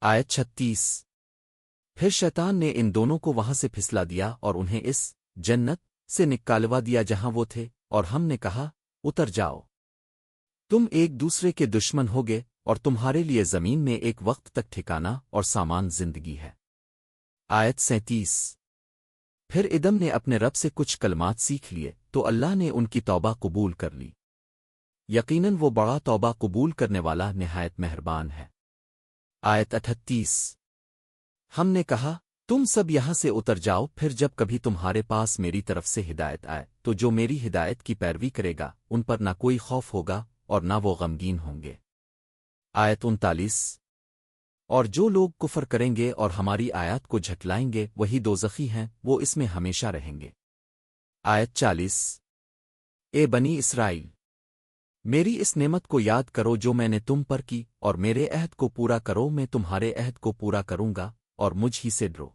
آیت 36۔ پھر شیطان نے ان دونوں کو وہاں سے پھسلا دیا اور انہیں اس جنت سے نکالوا دیا جہاں وہ تھے، اور ہم نے کہا اتر جاؤ، تم ایک دوسرے کے دشمن ہوگے، اور تمہارے لیے زمین میں ایک وقت تک ٹھکانا اور سامان زندگی ہے۔ آیت 37۔ پھر ادم نے اپنے رب سے کچھ کلمات سیکھ لیے تو اللہ نے ان کی توبہ قبول کر لی، یقیناً وہ بڑا توبہ قبول کرنے والا نہایت مہربان ہے۔ آیت 38۔ ہم نے کہا تم سب یہاں سے اتر جاؤ، پھر جب کبھی تمہارے پاس میری طرف سے ہدایت آئے تو جو میری ہدایت کی پیروی کرے گا ان پر نہ کوئی خوف ہوگا اور نہ وہ غمگین ہوں گے۔ آیت 39۔ اور جو لوگ کفر کریں گے اور ہماری آیات کو جھٹلائیں گے وہی دوزخی ہیں، وہ اس میں ہمیشہ رہیں گے۔ آیت 40۔ اے بنی اسرائیل، میری اس نعمت کو یاد کرو جو میں نے تم پر کی، اور میرے عہد کو پورا کرو، میں تمہارے عہد کو پورا کروں گا، اور مجھ ہی سے ڈرو۔